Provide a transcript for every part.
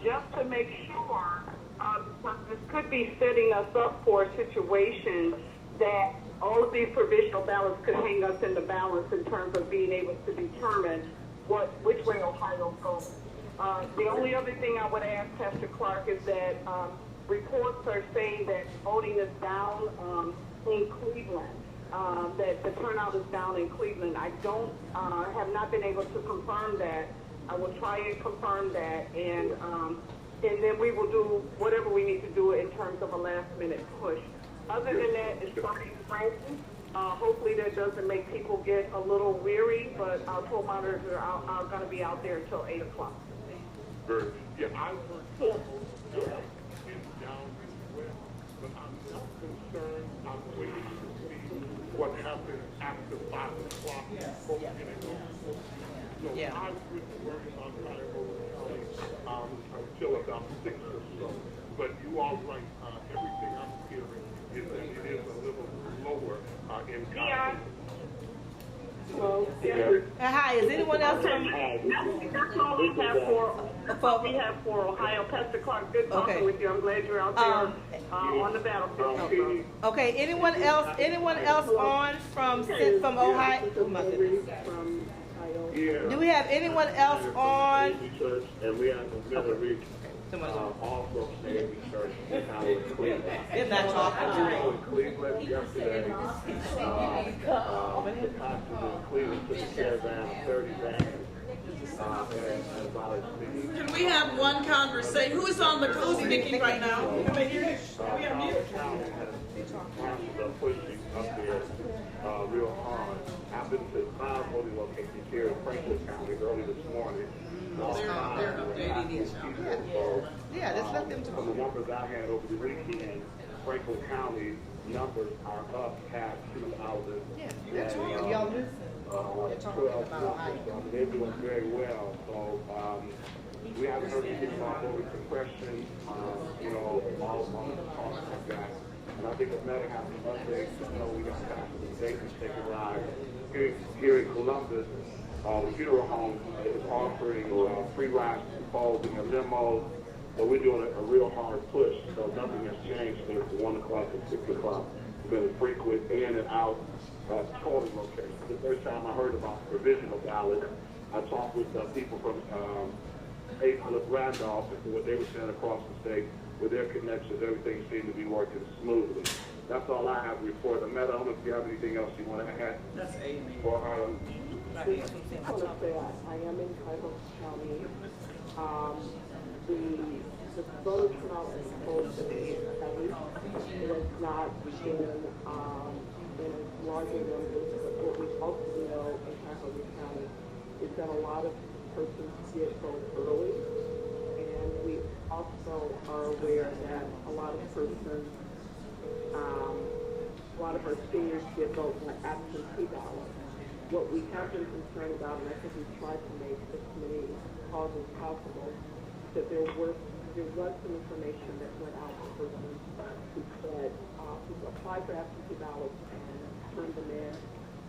just to make sure, this could be setting us up for a situation that all of these provisional ballots could hang us in the balance in terms of being able to determine which way Ohio goes. The only other thing I would ask Pastor Clark is that reports are saying that voting is down in Cleveland, that the turnout is down in Cleveland. I have not been able to confirm that. I will try and confirm that, and then we will do whatever we need to do in terms of a last-minute push. Other than that, it's starting Friday. Hopefully that doesn't make people get a little weary, but our poll monitors are going to be out there until 8 o'clock. Good. Yeah, I've heard people it's down as well, but I'm not concerned. I'm waiting to see what happens after 5 o'clock. So I wouldn't worry on Cuyahoga County until about 6 or so. But you all right, everything I'm hearing is that it is a little lower in Cuyahoga. Well, hi, is anyone else from? That's all we have for Ohio. Pastor Clark, good talking with you. I'm glad you're out there on the battlefield. Okay, anyone else on from Ohio? Oh my goodness. Do we have anyone else on? And we have the middle region. Also saying church in Cleveland. It's not talking. In Cleveland yesterday, the pastors in Cleveland took a caravan of 30 vans. Can we have one conversation? Who's speaking right now? Can we hear you? We have mute. Pushing up there real hard. I've been to 5 voting locations here in Franklin County early this morning. They're updating these. Yeah, just let them talk. From the numbers I had over the weekend, Franklin County numbers are up past 2,000. Yeah, that's right. Y'all listen. They're talking about Ohio. They're doing very well. So we haven't heard anything about voter suppression, all the talks like that. And I think the matter has some updates. We got pastors and Dayton taking live. Here in Columbus, the funeral home is offering free rides to polls in a limo. So we're doing a real hard push. So nothing has changed since 1 o'clock and 6 o'clock. We've been frequent in and out polling locations. The first time I heard about provisional ballots, I talked with people from Randolph and what they were saying across the state. With their connections, everything seemed to be working smoothly. That's all I have to report. Amanda, I don't know if you have anything else you want to add. That's Amy. I want to say I am in Cuyahoga County. The voter turnout is supposed to be heavy. It has not been in larger numbers, but what we also know in Cuyahoga County is that a lot of persons get vote early, and we also are aware that a lot of persons, a lot of our seniors get vote by absentee ballot. What we have been concerned about, and I think we've tried to make as many calls as possible, that there was some information that went out to persons who said, who applied for absentee ballots and turned them in,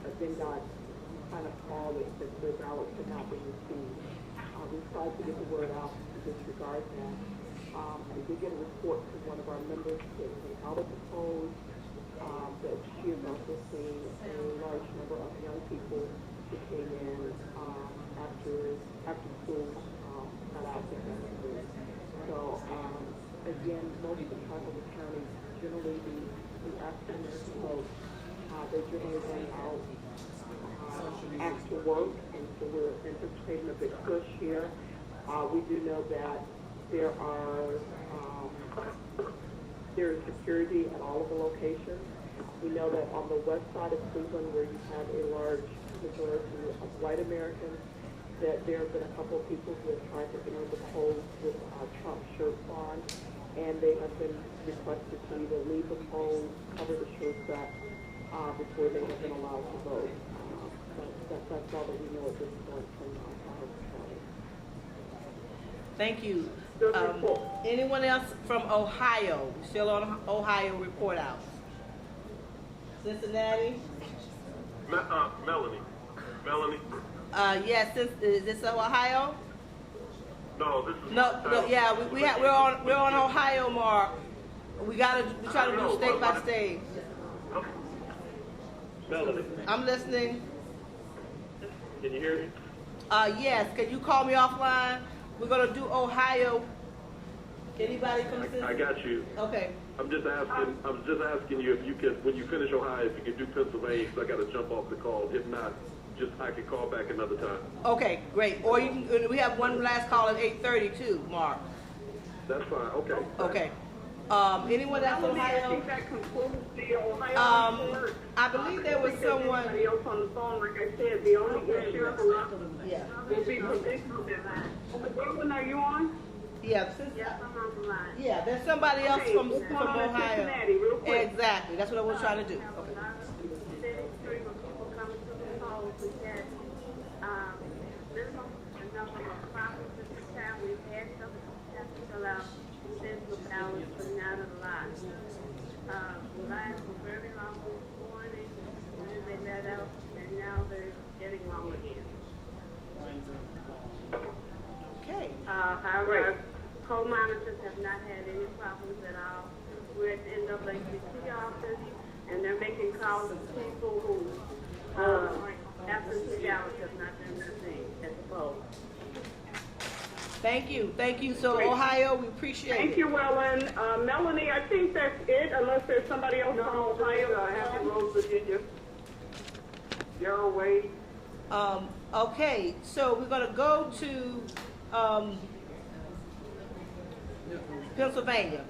but then got kind of call that their ballots had not been received. We tried to get the word out to disregard that. I did get a report from one of our members that came out of the polls that she has also seen a large number of young people who came in after school got out there. So again, most of the Cuyahoga counties generally the afternoon vote. They generally run out after work, and so we're anticipating a big push here. We do know that there is security at all of the locations. We know that on the west side of Cleveland, where you have a large majority of white Americans, that there have been a couple of people who have tried to enter the polls with Trump shirts on, and they have been requested to either leave the polls, cover the shirts up, before they have been allowed to vote. That's all that we know at this point from Cuyahoga County. Thank you. Anyone else from Ohio? Still on Ohio report out. Cincinnati? Melanie. Yes, is this Ohio? No, this is No, yeah, we're on Ohio, Mark. We try to do state by state. Melanie, I'm listening. can you hear me? Yes. Can you call me offline? We're gonna do Ohio. Anybody from Cincinnati? I got you. Okay. I'm just asking you if you could, when you finish Ohio, if you could do Pennsylvania, because I got to jump off the call. If not, I could call back another time. Okay, great. Or you can. We have one last call at 8:30 too, Mark. That's fine. Okay. Okay. Anyone else from I Ohio? think that concludes the Ohio report. I believe there was someone. Anybody else on the phone? Like I said, the only issue Yeah. will be provisional deadline. What one are you on? Yeah. I'm on the line. Yeah. There's somebody else Okay, from what's going on in Ohio. Cincinnati, real quick? Exactly. That's what I was trying to do. Okay. People coming to the polls, we had minimum number of properties at the time. We've had some have to fill out physical ballots, but not a lot. The lines were very long this morning, and then they let out, and now they're getting long again. Okay. However, coal monitors have not had any problems at all. We're at the NAACP office, and they're making calls to people who absentee ballots have not been received at the polls. Thank you. Thank you. So Ohio, we appreciate Thank it. you, Wellen. Melanie, I think that's it, unless there's somebody else from Ohio. Happy Rose, Virginia. Darrell Wade. Okay, so we're gonna go to Pennsylvania.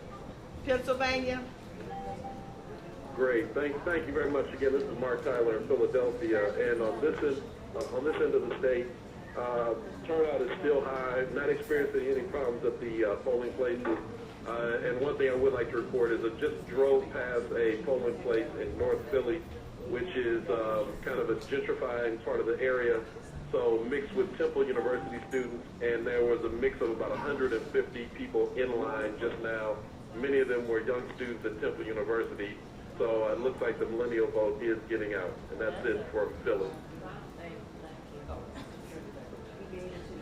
Great. Thank you very much again. This is Mark Tyler in Philadelphia, and on this end of the state, turnout is still high. Not experiencing any problems at the polling places. And one thing I would like to report is I just drove past a polling place in North Philly, which is kind of a gentrifying part of the area. So mixed with Temple University students, and there was a mix of about 150 people in line just now. Many of them were young students at Temple University. So it looks like the millennial vote is getting out, and that's it from Philly.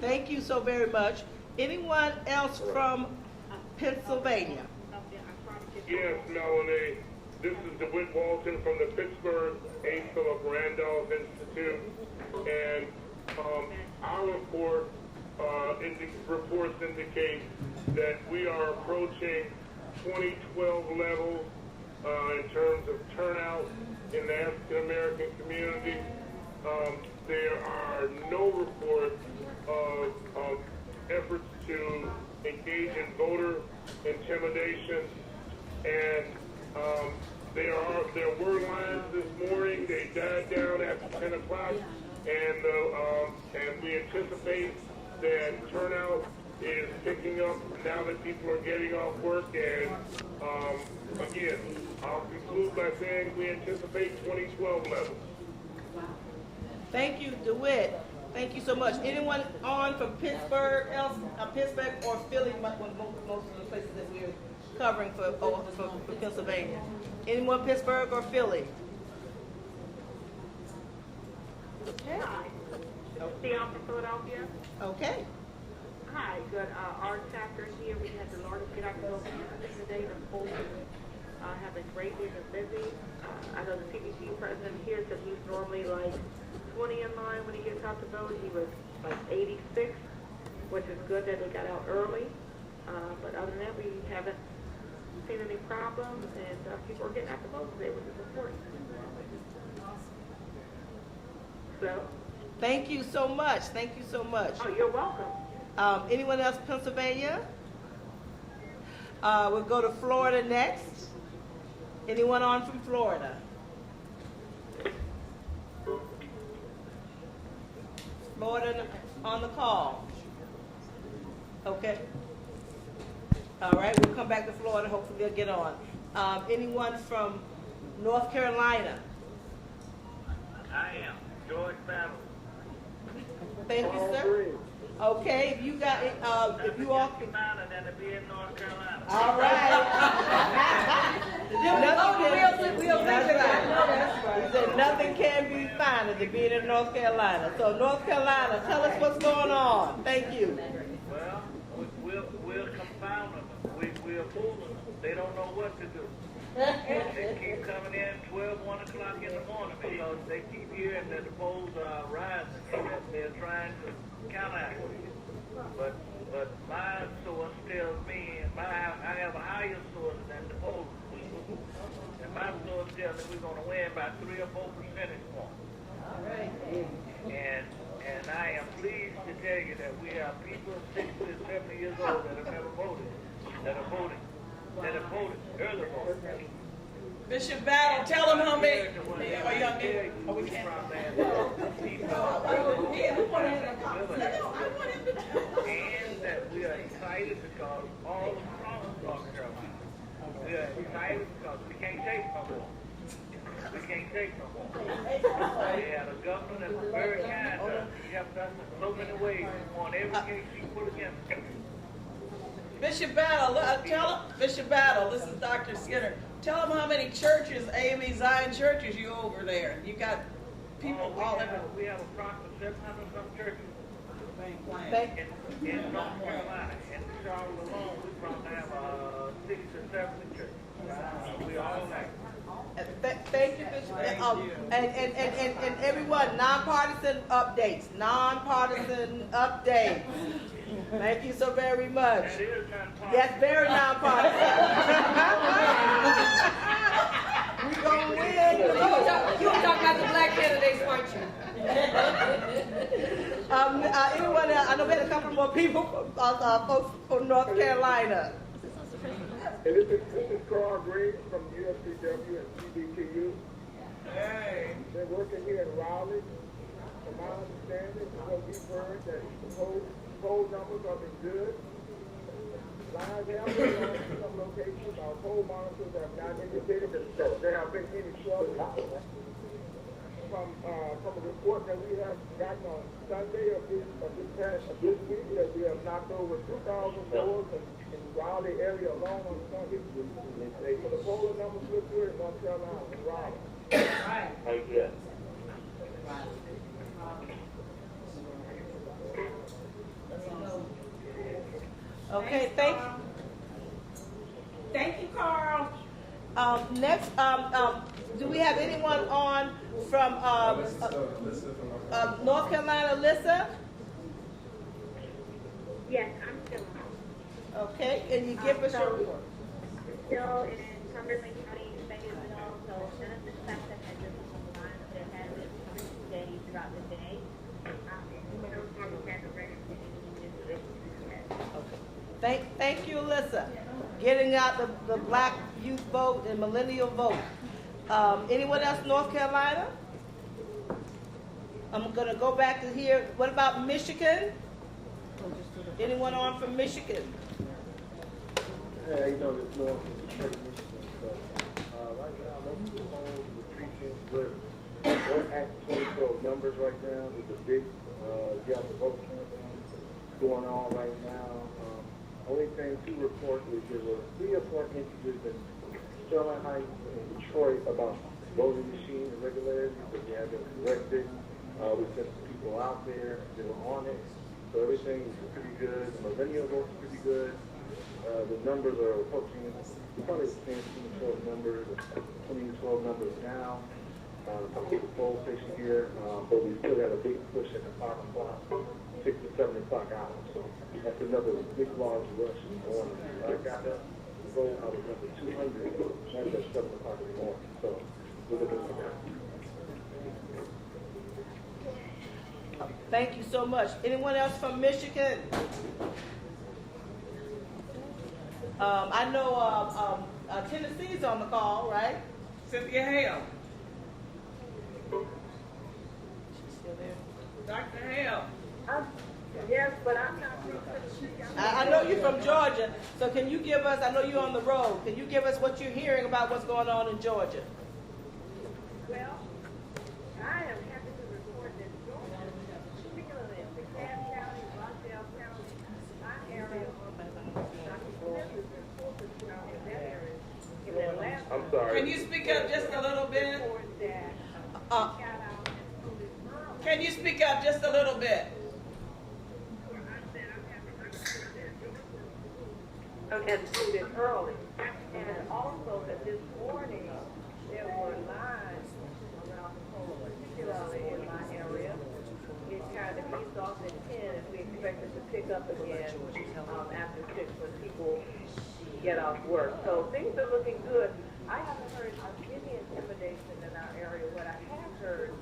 Thank you so very much. Anyone else from Pennsylvania? Yes, Melanie. This is DeWitt Walton from the Pittsburgh A. Philip Randolph Institute, and our reports indicate that we are approaching 2012 levels in terms of turnout in the African American community. There are no reports of efforts to engage in voter intimidation, and there were lines this morning. They died down after 10 o'clock, and we anticipate that turnout is picking up now that people are getting off work. And again, I'll conclude by saying we anticipate 2012 levels. Thank you, DeWitt. Thank you so much. Anyone on from Pittsburgh or Philly, most of the places that we're covering for Pennsylvania. Anyone Pittsburgh or Philly? Okay. Theon from Philadelphia. Okay. Hi, good. Our chapter here, we had the largest get out the vote today. The polls have been great. They've been busy. I know the CBC president here said he's normally like 20 in line when he gets out to vote. He was like 86, which is good that they got out early. But other than that, we haven't seen any problems, and people are getting out to vote today, which is important. So. Thank you so much. Thank you so much. Oh, you're welcome. Anyone else Pennsylvania? We'll go to Florida next. Anyone on from Florida? Florida on the call. Okay. All right, we'll come back to Florida. Hopefully they'll get on. Anyone from North Carolina? I am. George Battle. Thank you, sir. Okay, if you got it, if you all can. Than to be in North Carolina. All right. He said nothing can be finer than being in North Carolina. So North Carolina, tell us what's going on. Thank you. Well, still fooling. They don't know what to do. They keep coming in 12, 1 o'clock in the morning because they keep hearing that the polls are rising and that they're trying to counteract it. But my source tells me, I have a higher source than the polls. And my source tells me we're going to win by 3 or 4 percentage points. All right. And I am pleased to tell you that we have people 60 to 70 years old that have never voted, that have voted early voting. Bishop Battle, tell them how many. Are you on mute? Oh, we can't. And that we are excited because all across North Carolina, we are excited because we can't take no more. We can't take no more. We had a governor that was very kind to us. He helped us in so many ways on every case he put against us. Bishop Battle, Bishop Battle, this is Dr. Skinner. Tell them how many churches, AME Zion churches, you over there. You got people all over. We have approximately 700 some churches Thank, in North Carolina. In Charlotte alone, we probably have 60 or 70 churches. We all like. thank you, Bishop. And everyone, nonpartisan updates. Nonpartisan updates. Thank you so very much. Yes, very nonpartisan. We're going to win. You were talking about the black candidates, weren't you? Anyone else? I know we had a couple more people, folks from North Carolina. Hey, this is Carl Green from USCW and CBTU. Hey. They're working here in Raleigh. From my understanding, from what we've heard, that the poll numbers have been good. Lines have been on some locations. Our poll monitors have not indicated that there have been any trouble. From a report that we have gotten on Sunday of this week, that we have knocked over 2,000 doors in Raleigh area alone on Sunday. So the polling numbers look good in North Carolina and Raleigh. Right. Yeah. Okay, thank you. Thank you, Carl. Next, do we have anyone on from North Carolina, Alyssa? Yes, I'm still on. Okay, can you give us your report? Still in Cumberland County, Fayetteville, so none of the stuff that had just on the line that has been coming today throughout the day. Thank you, Alyssa. Getting out the black youth vote and millennial vote. Anyone else in North Carolina? I'm going to go back to here. What about Michigan? Anyone on from Michigan? Yeah, you know, there's more from Detroit, Michigan. So, right now, most of the polls, the precinct split. We're at 2012 numbers right now. There's a big got the vote campaign going on right now. Only thing to report is there were 3 or 4 incidents in Sterling Heights and Detroit about voting machine irregularities, but they have been corrected. We sent some people out there, they were on it, so everything is pretty good. The millennial vote's pretty good. The numbers are approaching probably the same 2012 numbers, 2012 numbers now. Some people poll station here, but we still got a big push at the 5 o'clock, 6 to 7 o'clock hours. So that's another big large rush in the morning. I got up to go out of number 200, that's at 7 o'clock in the morning. So we're looking for that. Thank you so much. Anyone else from Michigan? I know Tennessee's on the call, right? Cynthia Hale. She's still there. Dr. Hale. Yes, but I'm not. I know you're from Georgia, so can you give us, I know you're on the road, can you give us what you're hearing about what's going on in Georgia? Well, I am happy to report that Georgia, particularly in DeKalb County, Rockdale County, my area, I'm sorry. Can you speak up just a little bit? Can you speak up just a little bit? and voted early. And also that this morning, there were lines around the polls, particularly in my area. It kind of eased off at 10, and we expect it to pick up again after 6 when people get off work. So things are looking good. I haven't heard of any intimidation in our area. What I have heard,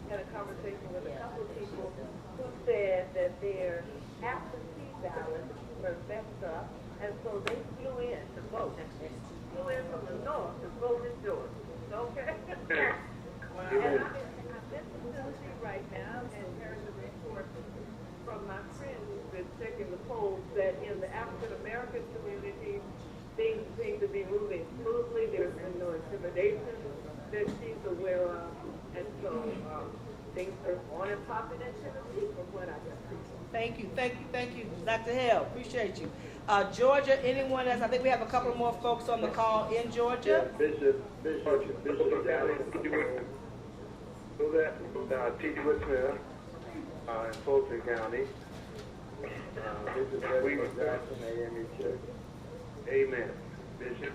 had a conversation with a couple of people who said that their absentee ballots were messed up, and so they flew in to vote. Flew in from the north to vote in Georgia. Okay? And I'm in Tennessee right now, and hearing the report from my friend who's been checking the polls that in the African American community, things seem to be moving smoothly. There's been no intimidation that she's aware of, and so things are on and popping in Tennessee from what I can see. Thank you, Dr. Hale. Appreciate you. Georgia, anyone else? I think we have a couple more folks on the call in Georgia. Yeah, Bishop Dallas. So that T.D. Smith in Fulton County. Bishop Edward Jackson, AME Church. Amen, Bishop.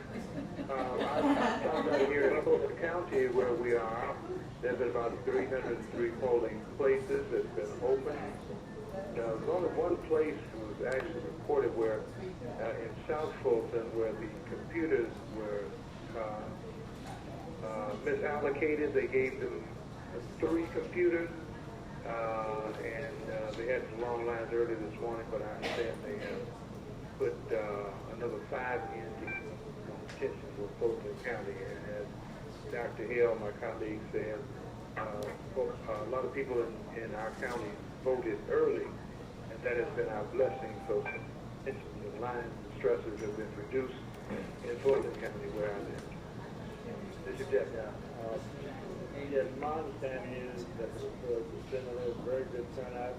I found out here in Fulton County where we are, there's been about 303 polling places that's been open. There's only one place was actually reported where in South Fulton where the computers were misallocated. They gave them 3 computers, and they had some long lines early this morning, but I understand they have put another 5 in detention for Fulton County. And as Dr. Hill, my colleague, said, a lot of people in our county voted early, and that has been our blessing. So the line stressors have been reduced in Fulton County where I live. Bishop Jeff. Yes, my understanding is that the similar, very good turnout,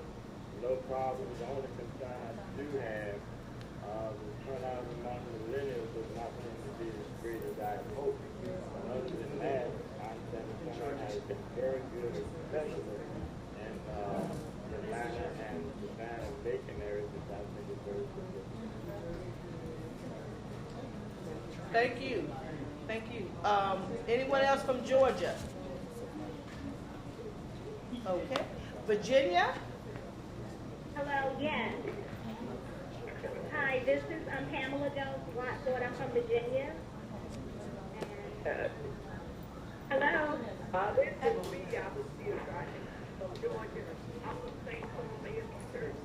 no problems. The only concern I do have, the turnout among the millennials is not going to be as great as I hope. But other than that, I understand the turnout has been very good, especially in Atlanta and Savannah and Macon areas, which I think is very good. Thank you. Anyone else from Georgia? Okay. Virginia? Hello, yes. Hi, this is Pamela Jones-Watford. I'm from Virginia. And, hello? This is me. I was still driving from Georgia. I'm from St. Paul Church,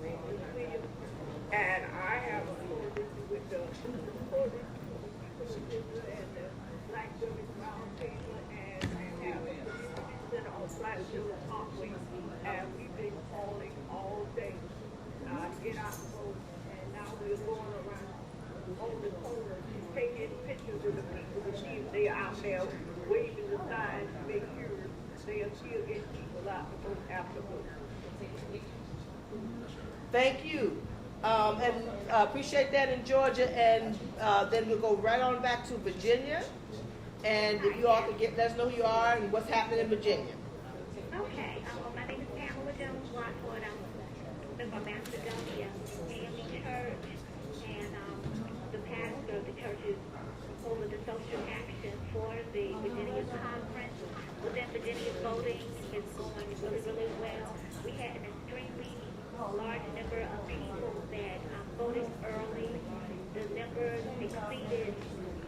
and I have a conversation with the and the Black Women's Roundtable, and have a community center on Black Women's Parkway, and we've been calling all day to get out the vote, and now we're going around on the corner taking pictures of the people to see if they're out there waving the signs to make sure they are still getting people out to vote after vote. Thank you. And appreciate that in Georgia, and then we'll go right on back to Virginia. And if you all could let us know who you are and what's happening in Virginia. okay, my name is Pamela Jones-Watford. I'm from Macedonia AME Church, and the pastor of the church is over the social action for the Virginia conference. Within Virginia, voting is going really, really well. We had an extremely large number of people that voted early. The numbers exceeded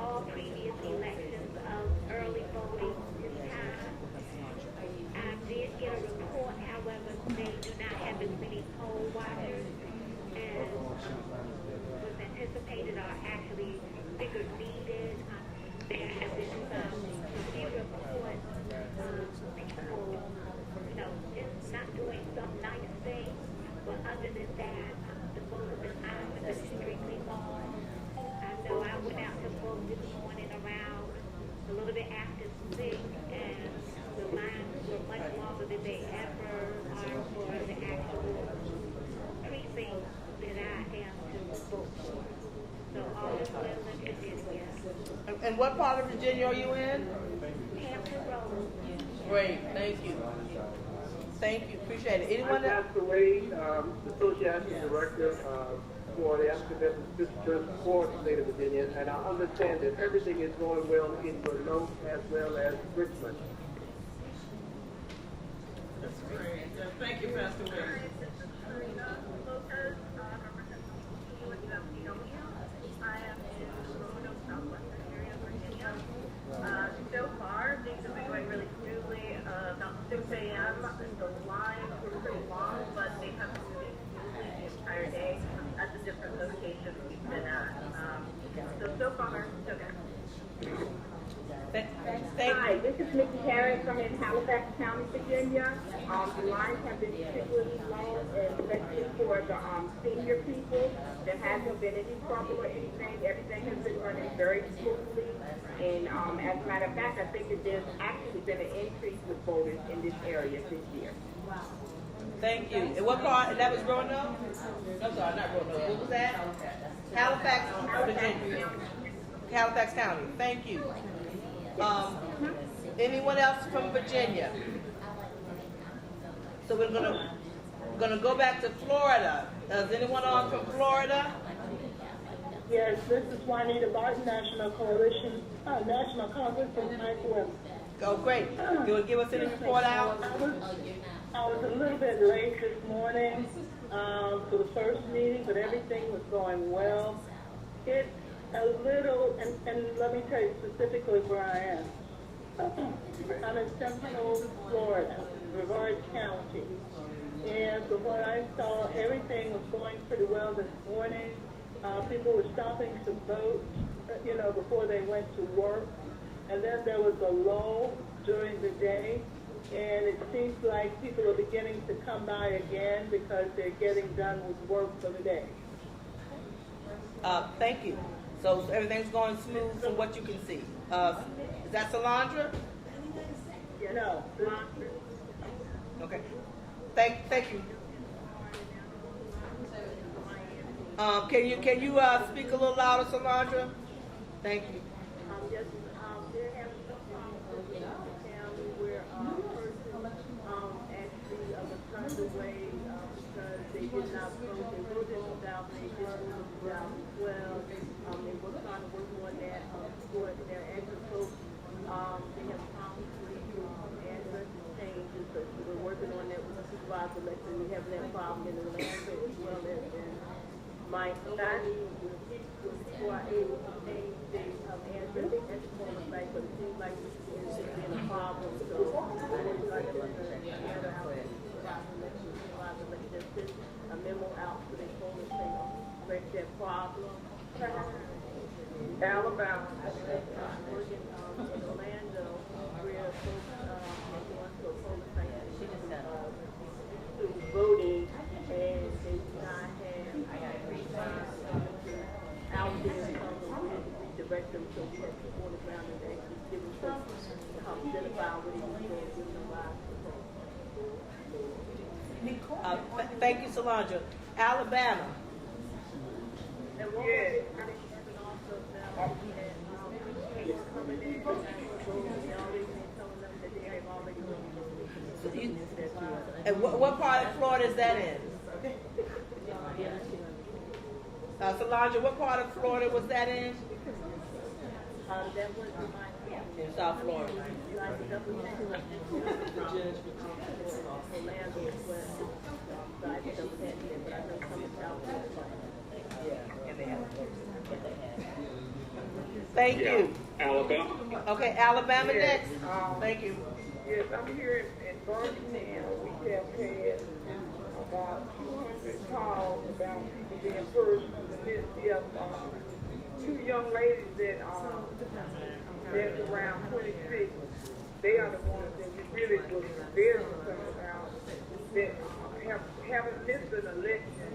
all previous elections of early voting this time. I did get a report, however, they do not have as many poll watchers as was anticipated or actually figured needed. There have been some few reports of people, just not doing some nice things. But other than that, the vote has been extremely long. I know I went out to vote this morning around a little bit after 6, and the lines were much longer than they ever are for the actual precinct that I am to vote for. So all is well in Virginia. And what part of Virginia are you in? Hampton Road. Great, thank you. Appreciate it. Anyone I'm else? Pastor Wade, Association Director. for the African Methodist Church for the state of Virginia, and I understand that everything is going well in Monroe as well as Richmond. That's great. Thank you, Pastor Wade. So far, things have been going really smoothly. About 6 a.m., the lines were pretty long, but they have been moving smoothly the entire day at the different locations we've been at. So far, so good. Hi, this is Mickey Harris from in Halifax County, Virginia. The lines have been particularly long, especially for the senior people. There hasn't been any trouble or anything. Everything has been running very smoothly. And as a matter of fact, I think that there's actually been an increase with voters in this area this year. Thank you. And what part? That was Roanoke? I'm sorry, not Roanoke. What was that? Halifax, Virginia. Halifax County. Thank you. Anyone else from Virginia? So we're gonna go back to Florida. Is anyone on from Florida? Yes, this is Juanita Barton, National Congress from Ninth West. Oh, great. You will give us any report out? I was a little bit late this morning for the first meeting, but everything was going well. It's a little, and let me tell you specifically where I am. I'm in Central Florida, Brevard County. And from what I saw, everything was going pretty well this morning. People were stopping to vote, before they went to work. And then there was a lull during the day. And it seems like people are beginning to come by again because they're getting done with work for the day. Thank you. So everything's going smooth from what you can see. Is that Solandra? No. Okay. Thank you. Can you speak a little louder, Solandra? Thank you. Yes, there have been some problems in the county where a person actually was turned away because they did not vote. They voted in 2000, they didn't vote in 2012. They were trying to work on that for their agriculture. They have problems with address changes, so we're working on that with the supervisor election. We have that problem in the land as well as in my study. Before I able to change the address at the former site, but it seems like it's been a problem. So we're going to send a memo out to the former state to correct that problem. Alabama. Working in Orlando, where folks are going to a polling site to voting, and they do not have out there to redirect them to work on the ground and actually give them folks to help identify what it is they're doing in lives. Thank you, Solandra. Alabama. And one yes. Also now, coming in, telling them that they have already voted. And what part of Florida is that in? Solandra, what part of Florida was that in? That was in in South Florida. Thank you. Alabama. Okay, Alabama Yes, next. Thank you. Yes, I'm here in Birmingham. We have had about 200 calls about people being purged from the midst of two young ladies that's around 26. They are the ones that we really was very concerned about that haven't missed an election.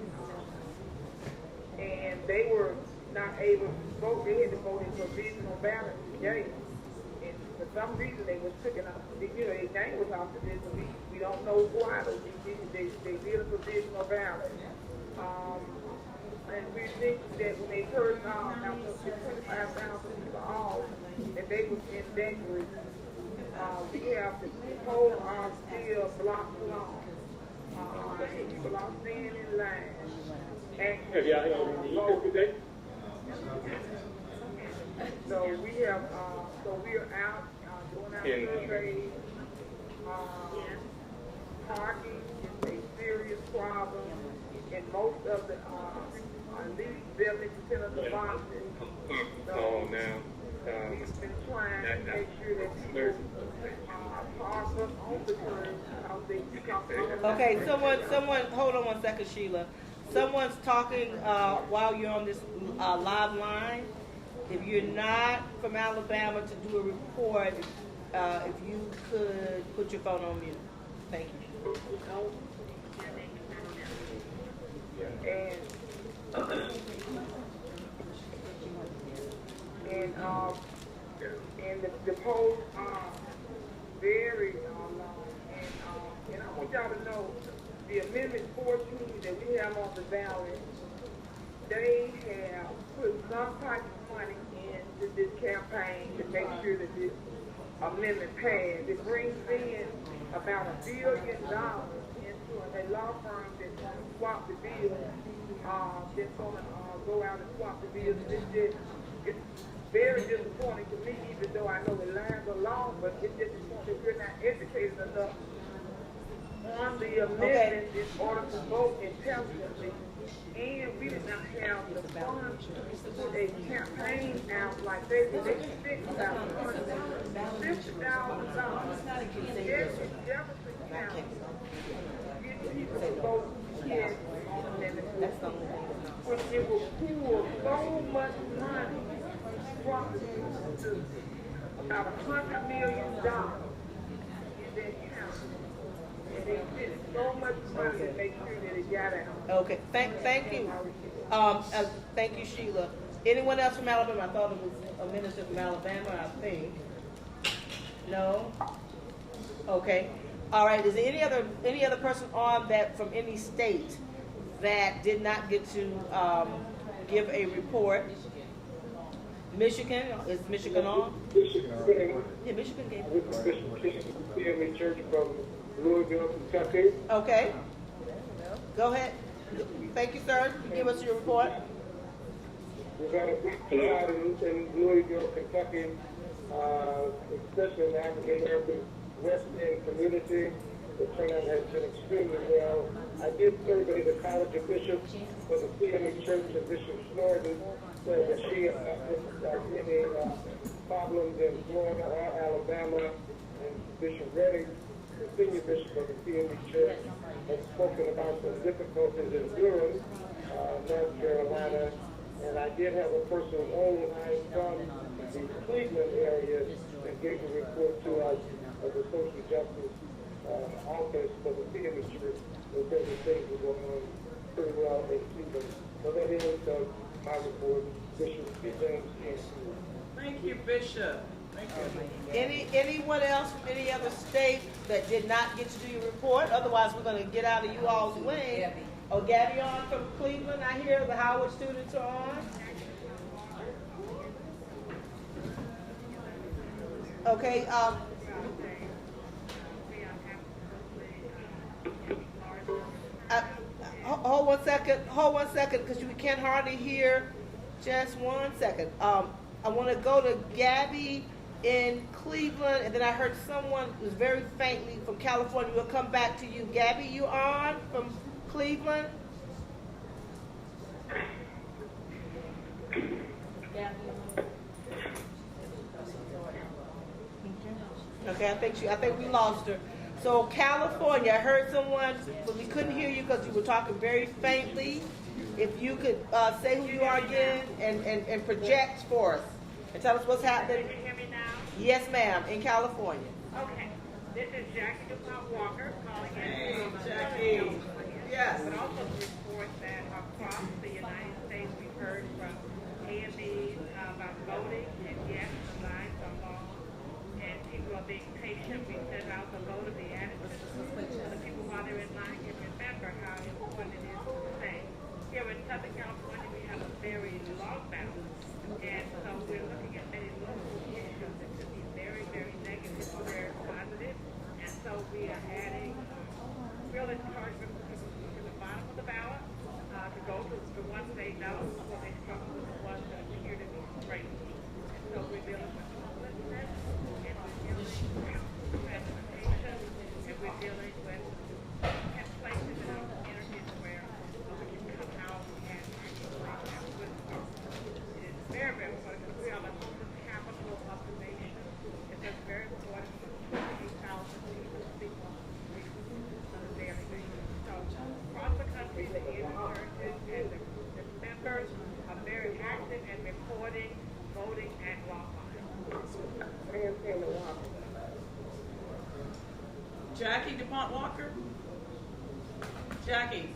And they were not able to vote. They had to vote in provisional ballot today. And for some reason they was taken off. Their name was off the list. We don't know why, but they did a provisional ballot. And we think that when they heard after 25,000 people all, that they was in that group. We have the polls are still blocked long. People are staying in line. Have y'all held any meetings today? So we have, so we are out doing our surveys. Parking is a serious problem in most of the, at least 70% of the boxes. Oh, now. We've been trying to make sure that people park up on the curb because they become. Okay, someone, hold on one second, Sheila. Someone's talking while you're on this live line. If you're not from Alabama to do a report, if you could put your phone on mute. Thank you. And the polls are very long. And I want y'all to know the Amendment 14 that we have on the ballot, they have put some type of money into this campaign to make sure that this amendment passed. It brings in about $1 billion into a law firm that's going to swap the bill, that's going to go out and swap the bills. It's very disappointing to me, even though I know the lines are long, but it's disappointing that we're not educated enough on the amendment in order to vote intelligently. And we did not have the funds to put a campaign out like they spent about $50,000 in Jefferson County getting people to vote yes on amendment. When it will pour so much money from to about $100 million in that county. And they spent so much money to make sure that it got out. Okay, thank you. Thank you, Sheila. Anyone else from Alabama? I thought it was a minister from Alabama, I think. No? Okay. All right, is there any other person on that from any state that did not get to give a report? Michigan? Is Michigan on? Yeah, Michigan gave a report. Church from Louisville, Kentucky. Okay. Go ahead. Thank you, sir. Give us your report. We've had a big turnout in Louisville, Kentucky, especially in the African American West End community. The turnout has been extremely well. I did survey the College of Bishops for the CME Church, and Bishop Snorden said that she has any problems in Florida or Alabama, and Bishop Redding, the senior bishop of the CME Church, has spoken about some difficulties in Durham, North Carolina, and I did have a person online from the Cleveland area that gave a report to us of the social justice office for the CME Church, that said that things were going on pretty well in Cleveland. So that is my report, Bishop James. Thank you, Bishop. Thank you. Anyone else from any other state that did not get to do your report? Otherwise, we're going to get out of you all's way. Oh, Gabby on from Cleveland. I hear the Howard students are on. Okay. Hold one second, because we can't hardly hear. Just 1 second. I want to go to Gabby in Cleveland, and then I heard someone was very faintly from California. We'll come back to you. Gabby, you on from Cleveland? Okay, I think we lost her. So California, I heard someone, but we couldn't hear you because you were talking very faintly. If you could say who you are again and project for us and tell us what's happening. Can you hear me now? Yes, ma'am, in California. Okay. This is Jackie DuPont Walker calling in. Hey, Jackie. Yes. But also to report that across the United States we've heard from AMEs about voting, and yes, the lines are long, and people are being patient. We sent out the vote of the attitude so the people while they're in line can remember how important it is to say. Here in Southern California, we have a very long ballot, and so we're looking at many local issues that could be very, very negative or very positive, and so we are adding real encouragement for people to the bottom of the ballot to go to supporting voting at Longmont. Jackie DuPont Walker? Jackie,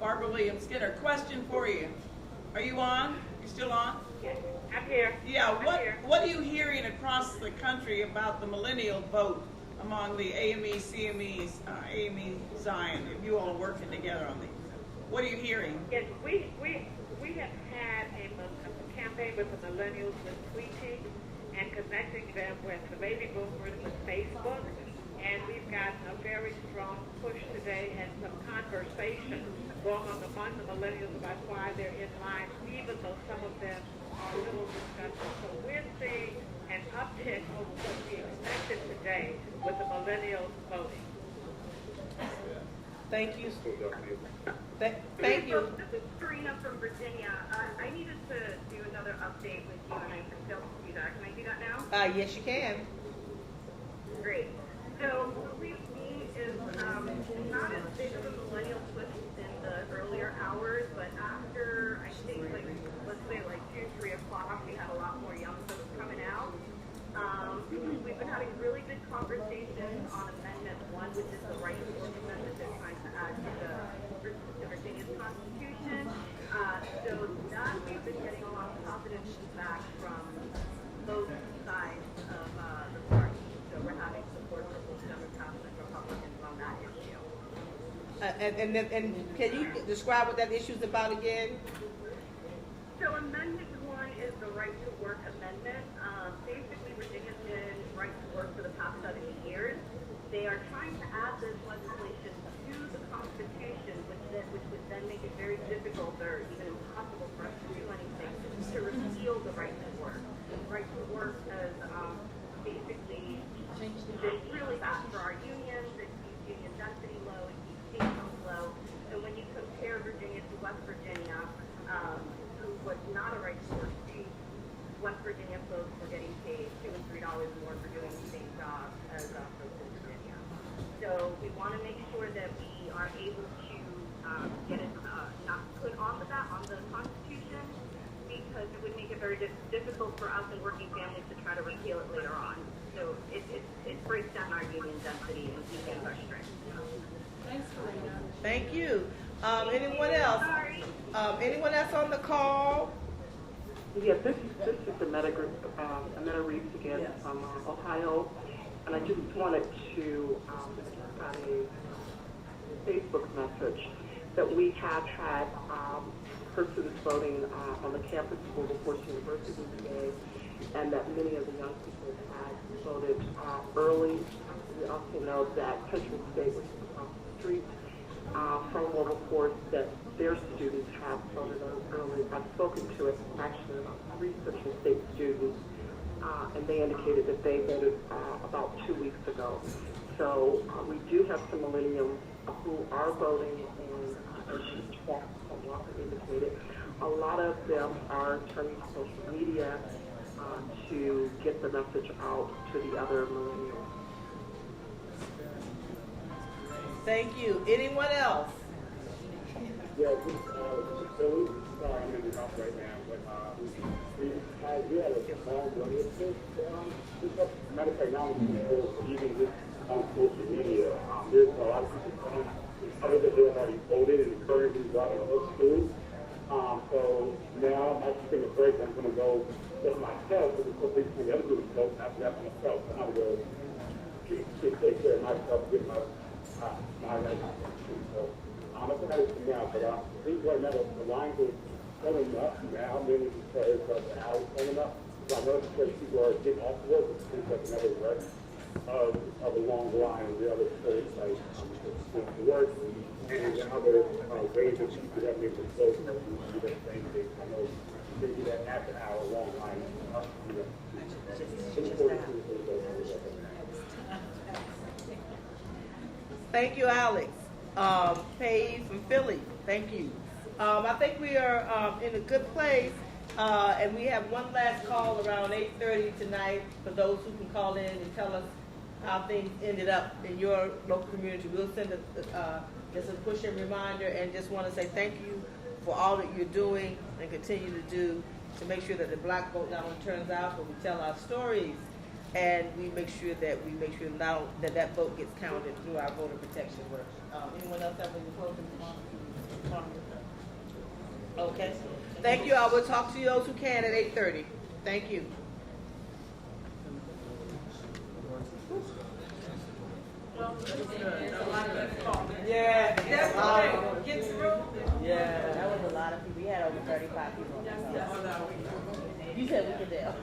Barbara Williams Skinner, question for you. Are you on? You still on? Yes, I'm here. Yeah, I'm here. what are you hearing across the country about the millennial vote among the AME, CMEs, AME, Zion? You all are working together on these. What are you hearing? Yes, we have had a campaign with the millennials with tweeting and connecting them with the baby boomers with Facebook. And we've gotten a very strong push today and some conversation going on among the millennials about why they're in line, even though some of them are a little disgusted. So we're seeing an uptick over what we expected today with the millennials voting. Thank you. Thank you. This is Karina from Virginia. I needed to do another update with you, and I failed to do that. Can I do that now? Yes, you can. Great. So what we've seen is not as big of a millennial push in the earlier hours, but after, I think, let's say 2, 3 o'clock, we had a lot more young folks coming out. We've been having really good conversations on Amendment 1, which is the right to work amendment they're trying to add to the Virginia's Constitution. So that we've been getting a lot of positive feedback from both sides of the party. So we're having support from both Democrats and Republicans on that issue. And can you describe what that issue is about again? So Amendment 1 is the right to work amendment. Basically, Virginia's been right to work for the past 70 years. They are trying to add this legislation to the Constitution, which would then make it very difficult or even impossible for us to do anything to repeal the right to work. The right to work has basically been really bad for our unions. It keeps union density low. It keeps incomes low. So when you compare Virginia to West Virginia, who was not a right to work state, West Virginia folks were getting paid $2 and $3 more for doing the same job as folks in Virginia. So we want to make sure that we are able to get it not put on the Constitution, because it would make it very difficult for us and working families to try to repeal it later on. So it breaks down our union density and keeps our strength. Thanks, Karina. Thank you. Anyone else? Anyone else on the call? Yeah, this is Amanda Reeves again from Ohio, and I just wanted to on a Facebook message that we have had persons voting on the campus of Wilberforce University today, and that many of the young people had voted early. We also know that Central State, which is across the street from Wilberforce, that their students have voted early. I've spoken to actually about 3 Central State students, and they indicated that they voted about 2 weeks ago. So we do have some millennials who are voting, and as Walker indicated, a lot of them are turning to social media to get the message out to the other millennials. Thank you. Anyone else? Yeah, Billy. Sorry, I'm in the house right now, but we had a small audience. Matter of fact, now people even just on social media, there's a lot of people other than they already voted and encouraged these out of those schools. So now I'm actually taking a break. I'm going to go with myself because the other group vote after that myself. And I'm going to take care of myself, get my life. So I'm going to have it now, but things right now, the lines are filling up now, mainly because of the hours filling up. So I know because people are getting off work, it seems like another rest of a long line and the other place, like to work. And the other ways that people that make the close do that same thing. I know they do that after hour long line. Thank you, Alex. Paige from Philly, thank you. I think we are in a good place, and we have one last call around 8:30 tonight for those who can call in and tell us how things ended up in your local community. We'll send just a push and reminder, and just want to say thank you for all that you're doing and continue to do. to make sure that the black vote not only turns out, but we tell our stories, and we make sure now that vote gets counted through our voter protection work. Anyone else have any closing comments? Okay. Thank you. I will talk to those who can at 8:30. Thank you. Yeah, that's right. Get through. Yeah, that was a lot of people. We had over 35 people on that. You said we could tell.